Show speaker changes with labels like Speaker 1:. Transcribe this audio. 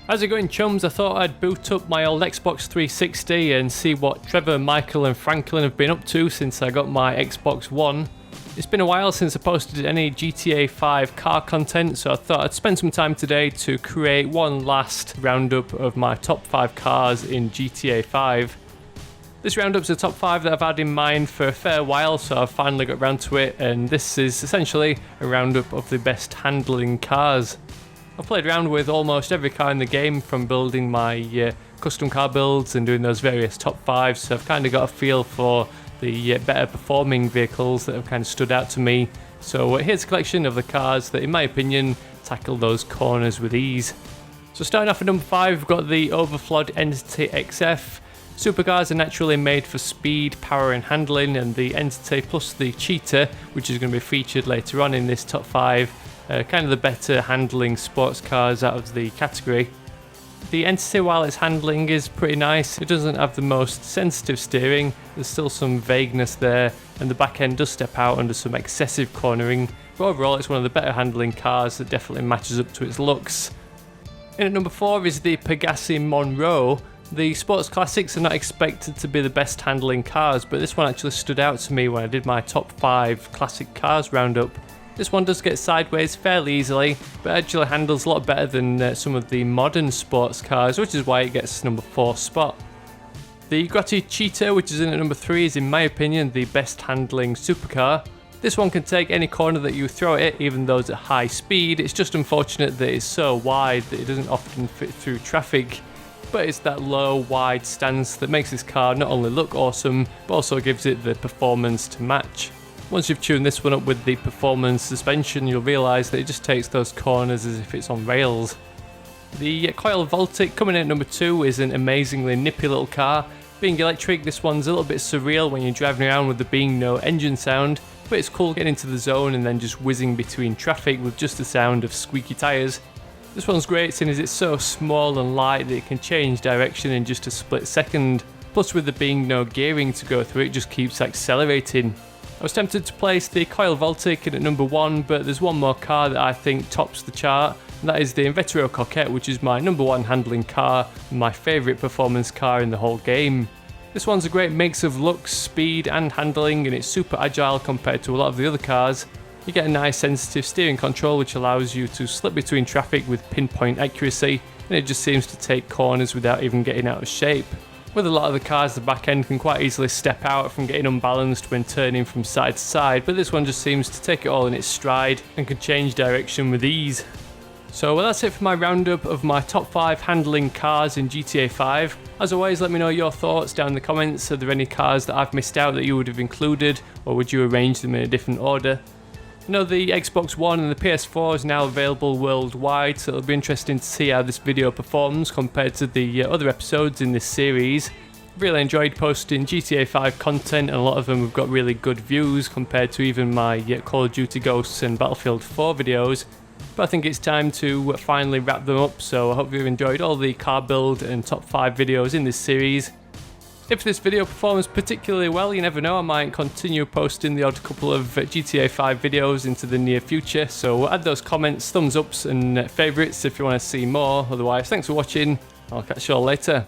Speaker 1: How's it going, chums? I thought I'd boot up my old Xbox 360 and see what Trevor, Michael and Franklin have been up to since I got my Xbox One. It's been a while since I posted any GTA 5 car content, so I thought I'd spend some time today to create one last roundup of my top 5 cars in GTA 5. This roundup's a top 5 that I've had in mind for a fair while, so I've finally got round to it, and this is essentially a roundup of the best handling cars. I've played around with almost every car in the game, from building my custom car builds and doing those various top 5s, so I've kind of got a feel for the better performing vehicles that have kind of stood out to me. So here's a collection of the cars that in my opinion tackle those corners with ease. So starting off at number 5, we've got the overflawed Entity XF. Supercars are naturally made for speed, power and handling, and the Entity plus the Cheetah, which is going to be featured later on in this top 5, kind of the better handling sports cars out of the category. The Entity, while its handling is pretty nice, it doesn't have the most sensitive steering, there's still some vagueness there, and the back end does step out under some excessive cornering, but overall it's one of the better handling cars that definitely matches up to its looks. In at number 4 is the Pegassi Monroe. The sports classics are not expected to be the best handling cars, but this one actually stood out to me when I did my top 5 classic cars roundup. This one does get sideways fairly easily, but actually handles a lot better than some of the modern sports cars, which is why it gets number 4 spot. The Grotti Cheetah, which is in at number 3, is in my opinion the best handling supercar. This one can take any corner that you throw at it, even though it's at high speed. It's just unfortunate that it's so wide that it doesn't often fit through traffic. But it's that low, wide stance that makes this car not only look awesome, but also gives it the performance to match. Once you've tuned this one up with the performance suspension, you'll realise that it just takes those corners as if it's on rails. The Coil Voltic, coming in at number 2, is an amazingly nippy little car. Being electric, this one's a little bit surreal when you're driving around with there being no engine sound, but it's cool getting into the zone and then just whizzing between traffic with just the sound of squeaky tyres. This one's great seeing as it's so small and light that it can change direction in just a split second. Plus, with there being no gearing to go through, it just keeps accelerating. I was tempted to place the Coil Voltic in at number 1, but there's one more car that I think tops the chart, and that is the Coquette, which is my number 1 handling car and my favourite performance car in the whole game. This one's a great mix of looks, speed and handling, and it's super agile compared to a lot of the other cars. You get a nice sensitive steering control which allows you to slip between traffic with pinpoint accuracy, and it just seems to take corners without even getting out of shape. With a lot of the cars, the back end can quite easily step out from getting unbalanced when turning from side to side, but this one just seems to take it all in its stride and can change direction with ease. So that's it for my roundup of my top 5 handling cars in GTA 5. As always, let me know your thoughts down in the comments. Are there any cars that I've missed out that you would have included, or would you arrange them in a different order? I know the Xbox One and the PS4 is now available worldwide, so it'll be interesting to see how this video performs compared to the other episodes in this series. I've really enjoyed posting GTA 5 content, and a lot of them have got really good views compared to even my Call of Duty Ghosts and Battlefield 4 videos. But I think it's time to finally wrap them up, so I hope you've enjoyed all the car build and top 5 videos in this series. If this video performs particularly well, you never know, I might continue posting the odd couple of GTA 5 videos into the near future, so add those comments, thumbs ups and favourites if you want to see more. Otherwise, thanks for watching, I'll catch you all later.